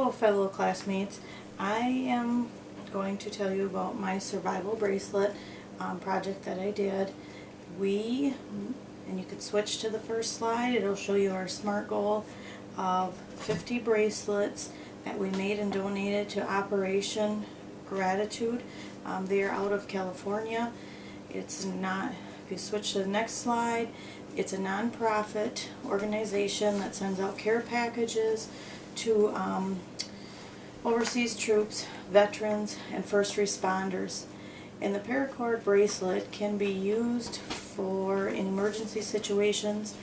Hello fellow classmates, I am going to tell you about my survival bracelet project that I did. And you can switch to the first slide, it'll show you our SMART goal of 50 bracelets that we made and donated to Operation Gratitude. They are out of California. If you switch to the next slide, it's a non-profit organization that sends out care packages to overseas troops, veterans, and first responders. And the Paracord bracelet can be used for in emergency situations.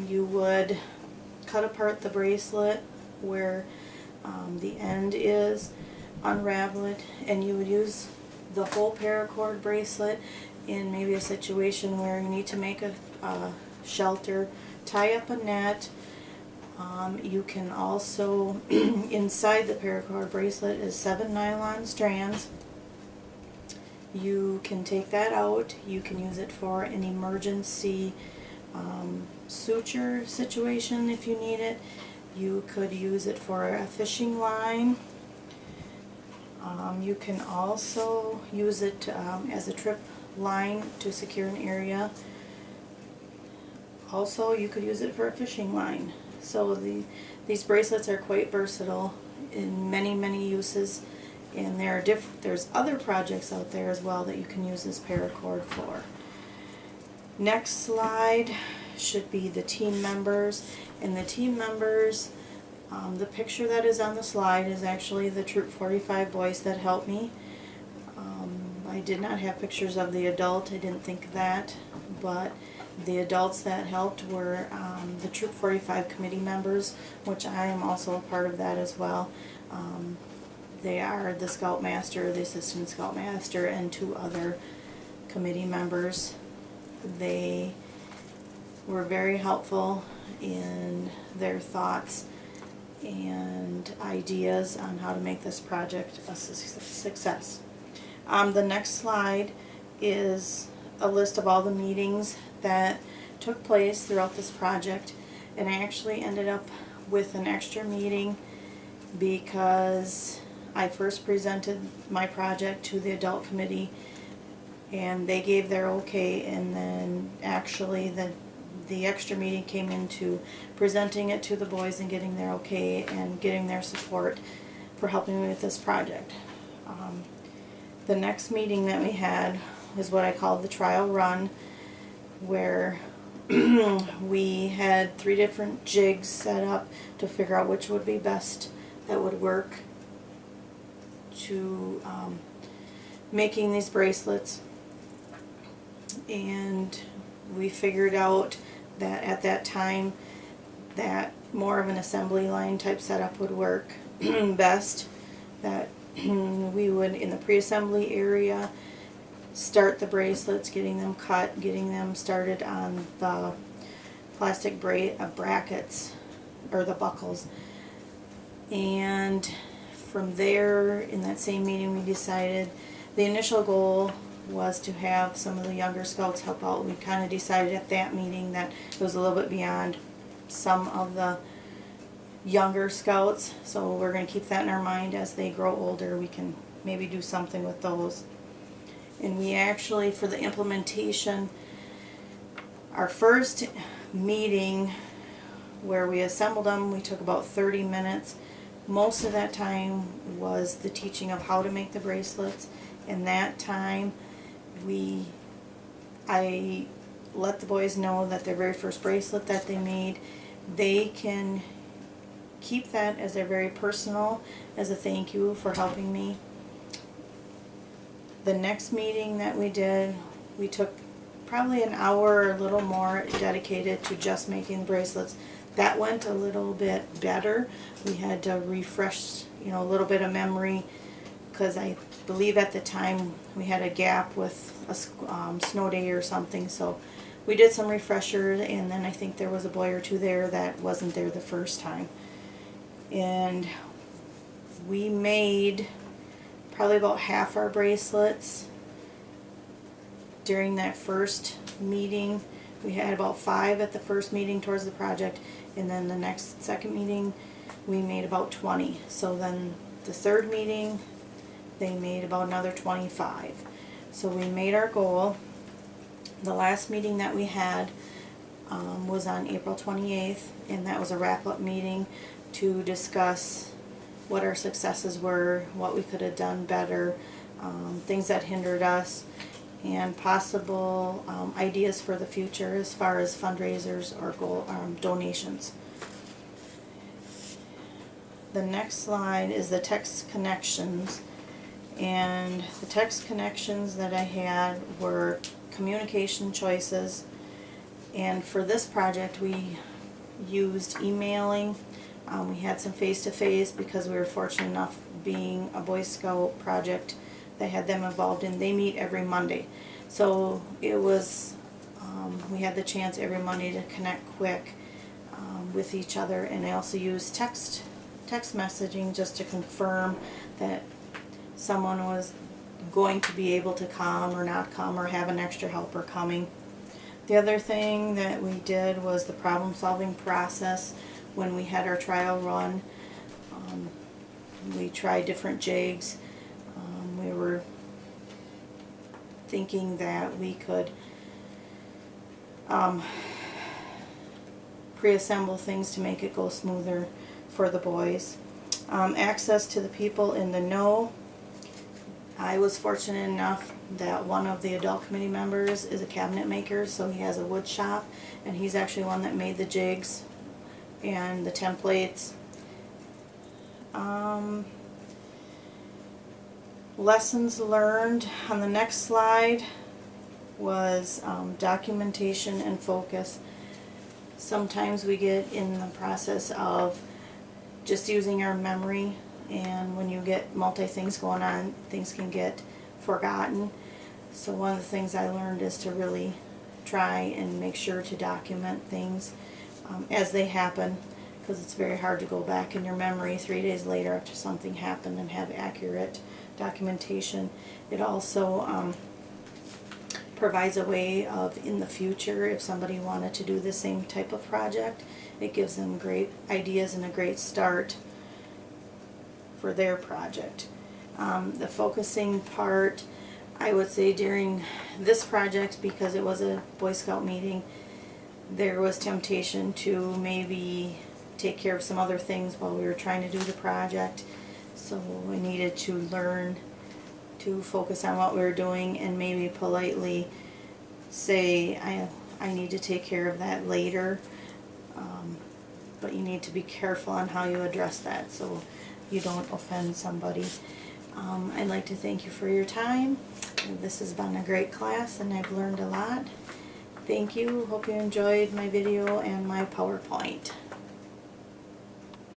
You would cut apart the bracelet where the end is, unravel it, and you would use the whole Paracord bracelet in maybe a situation where you need to make a shelter, tie up a net. You can also, inside the Paracord bracelet is 7 nylon strands. You can take that out. You can use it for an emergency suture situation if you need it. You could use it for a fishing line. You can also use it as a trip line to secure an area. Also, you could use it for a fishing line. So these bracelets are quite versatile in many uses, and there's other projects out there as well that you can use this Paracord for. Next slide should be the team members, and the team members, the picture that is on the slide is actually the Troop 45 boys that helped me. I did not have pictures of the adult, I didn't think of that, but the adults that helped were the Troop 45 committee members, which I am also a part of that as well. They are the Scoutmaster, the Assistant Scoutmaster, and 2 other committee members. They were very helpful in their thoughts and ideas on how to make this project a success. The next slide is a list of all the meetings that took place throughout this project, and I actually ended up with an extra meeting because I first presented my project to the adult committee and they gave their okay, and then actually the extra meeting came into presenting it to the boys and getting their okay and getting their support for helping me with this project. The next meeting that we had was what I called the trial run, where we had 3 different jigs set up to figure out which would be best that would work to making these bracelets. And we figured out that at that time that more of an assembly line type setup would work best, that we would in the pre-assembly area start the bracelets, getting them cut, getting them started on the plastic brackets or the buckles, and from there in that same meeting we decided the initial goal was to have some of the younger scouts help out. We kind of decided at that meeting that it was a little bit beyond some of the younger scouts, so we're going to keep that in our mind. As they grow older, we can maybe do something with those. And we actually, for the implementation, our first meeting where we assembled them, we took about 30 minutes. Most of that time was the teaching of how to make the bracelets. In that time, I let the boys know that their very first bracelet that they made, they can keep that as their very personal, as a thank you for helping me. The next meeting that we did, we took probably an hour or a little more dedicated to just making the bracelets. That went a little bit better. We had to refresh, a little bit of memory, because I believe at the time we had a gap with a snow day or something, so we did some refreshers, and then I think there was a boy or 2 there that wasn't there the first time. And we made probably about half our bracelets during that first meeting. We had about 5 at the first meeting towards the project, and then the second meeting we made about 20. So then the third meeting, they made about another 25. So we made our goal. The last meeting that we had was on April 28th, and that was a wrap-up meeting to discuss what our successes were, what we could have done better, things that hindered us, and possible ideas for the future as far as fundraisers or donations. The next slide is the text connections, and the text connections that I had were communication choices, and for this project we used emailing. We had some face-to-face because we were fortunate enough, being a Boy Scout project that had them involved in. They meet every Monday, so it was we had the chance every Monday to connect quick with each other. And I also used text messaging just to confirm that someone was going to be able to come or not come, or have an extra helper coming. The other thing that we did was the problem-solving process. When we had our trial run, we tried different jigs. We were thinking that we could pre-assemble things to make it go smoother for the boys. Access to the people in the know. I was fortunate enough that one of the adult committee members is a cabinet maker, so he has a wood shop, and he's actually one that made the jigs and the templates. Lessons learned on the next slide was documentation and focus. Sometimes we get in the process of just using our memory, and when you get multi things going on, things can get forgotten. So one of the things I learned is to really try and make sure to document things as they happen, because it's very hard to go back in your memory 3 days later after something happened and have accurate documentation. It also provides a way of, in the future, if somebody wanted to do the same type of project, it gives them great ideas and a great start for their project. The focusing part, I would say during this project, because it was a Boy Scout meeting, there was temptation to maybe take care of some other things while we were trying to do the project. So we needed to learn to focus on what we were doing and maybe politely say, I need to take care of that later. But you need to be careful on how you address that so you don't offend somebody. I'd like to thank you for your time. This has been a great class and I've learned a lot. Thank you. Hope you enjoyed my video and my PowerPoint.